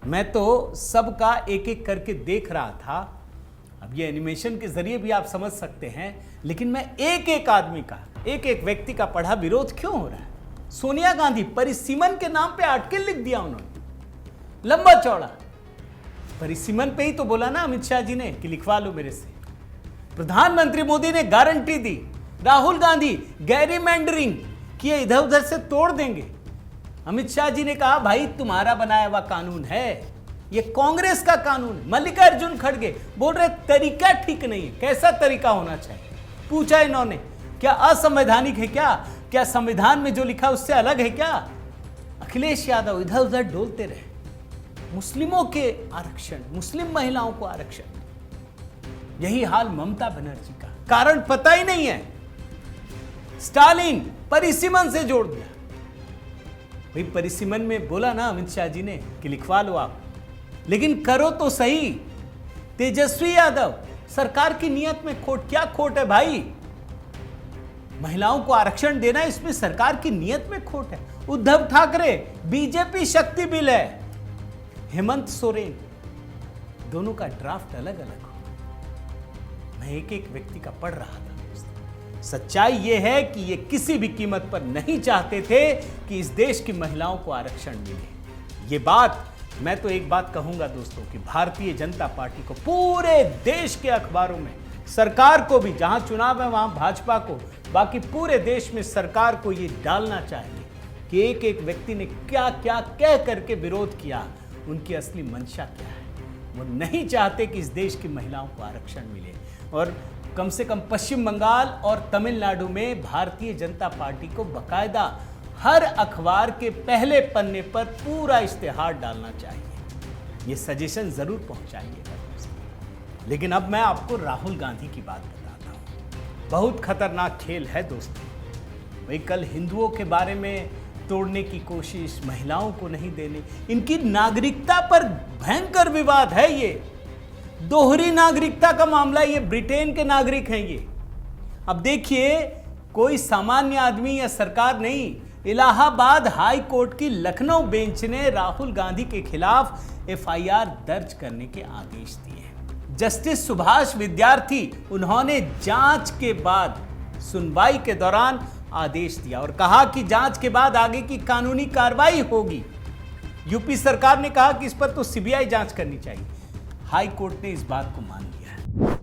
मैं तो सबका एक एक करके देख रहा था। अब ये एनिमेशन के जरिए भी आप समझ सकते हैं, लेकिन मैं एक एक आदमी का, एक एक व्यक्ति का पढ़ा विरोध क्यों हो रहा है। सोनिया गांधी परिसीमन के नाम पे आर्टिकल लिख दिया उन्होंने, लंबा चौड़ा। परिसीमन पे ही तो बोला ना अमित शाह जी ने कि लिखवा लो मेरे से। प्रधानमंत्री मोदी ने गारंटी दी, राहुल गांधी गैरीमैंडरिंग किए इधर उधर से तोड़ देंगे। अमित शाह जी ने कहा भाई तुम्हारा बनाया हुआ कानून है, ये कांग्रेस का कानून है। मल्लिकार्जुन खड़गे बोल रहे तरीका ठीक नहीं है। कैसा तरीका होना चाहिए पूछा इन्होंने, क्या असंवैधानिक है क्या संविधान में जो लिखा उससे अलग है क्या। अखिलेश यादव इधर उधर डोलते रहे। मुस्लिमों के आरक्षण, मुस्लिम महिलाओं को आरक्षण, यही हाल ममता बनर्जी का। कारण पता ही नहीं है। स्टालिन परिसीमन से जोड़ दिया। भाई परिसीमन में बोला ना अमित शाह जी ने कि लिखवा लो आप, लेकिन करो तो सही। तेजस्वी यादव, सरकार की नियत में खोट, क्या खोट है भाई। महिलाओं को आरक्षण देना, इसमें सरकार की नियत में खोट है। उद्धव ठाकरे, बीजेपी शक्ति बिल है। हेमंत सोरेन, दोनों का ड्राफ्ट अलग अलग हो। मैं एक एक व्यक्ति का पढ़ रहा था। सच्चाई यह है कि ये किसी भी कीमत पर नहीं चाहते थे कि इस देश की महिलाओं को आरक्षण मिले। ये बात मैं तो एक बात कहूंगा दोस्तों कि भारतीय जनता पार्टी को पूरे देश के अखबारों में, सरकार को भी, जहां चुनाव है वहां भाजपा को, बाकी पूरे देश में सरकार को ये डालना चाहिए कि एक एक व्यक्ति ने क्या क्या कह करके विरोध किया, उनकी असली मंशा क्या है। वो नहीं चाहते कि इस देश की महिलाओं को आरक्षण मिले। और कम से कम पश्चिम बंगाल और तमिलनाडु में भारतीय जनता पार्टी को बकायदा हर अखबार के पहले पन्ने पर पूरा इश्तेहार डालना चाहिए। ये सजेशन जरूर पहुंचाइएगा। लेकिन अब मैं आपको राहुल गांधी की बात बताता हूं। बहुत खतरनाक खेल है दोस्तों। भाई कल हिंदुओं के बारे में तोड़ने की कोशिश, महिलाओं को नहीं देने, इनकी नागरिकता पर भयंकर विवाद है। ये दोहरी नागरिकता का मामला, ये ब्रिटेन के नागरिक हैं ये। अब देखिए, कोई सामान्य आदमी या सरकार नहीं, इलाहाबाद हाई कोर्ट की लखनऊ बेंच ने राहुल गांधी के खिलाफ एफआईआर दर्ज करने के आदेश दिए। जस्टिस सुभाष विद्यार्थी, उन्होंने जांच के बाद, सुनवाई के दौरान आदेश दिया और कहा कि जांच के बाद आगे की कानूनी कार्रवाई होगी। यूपी सरकार ने कहा कि इस पर तो सीबीआई जांच करनी चाहिए। हाई कोर्ट ने इस बात को मान लिया है।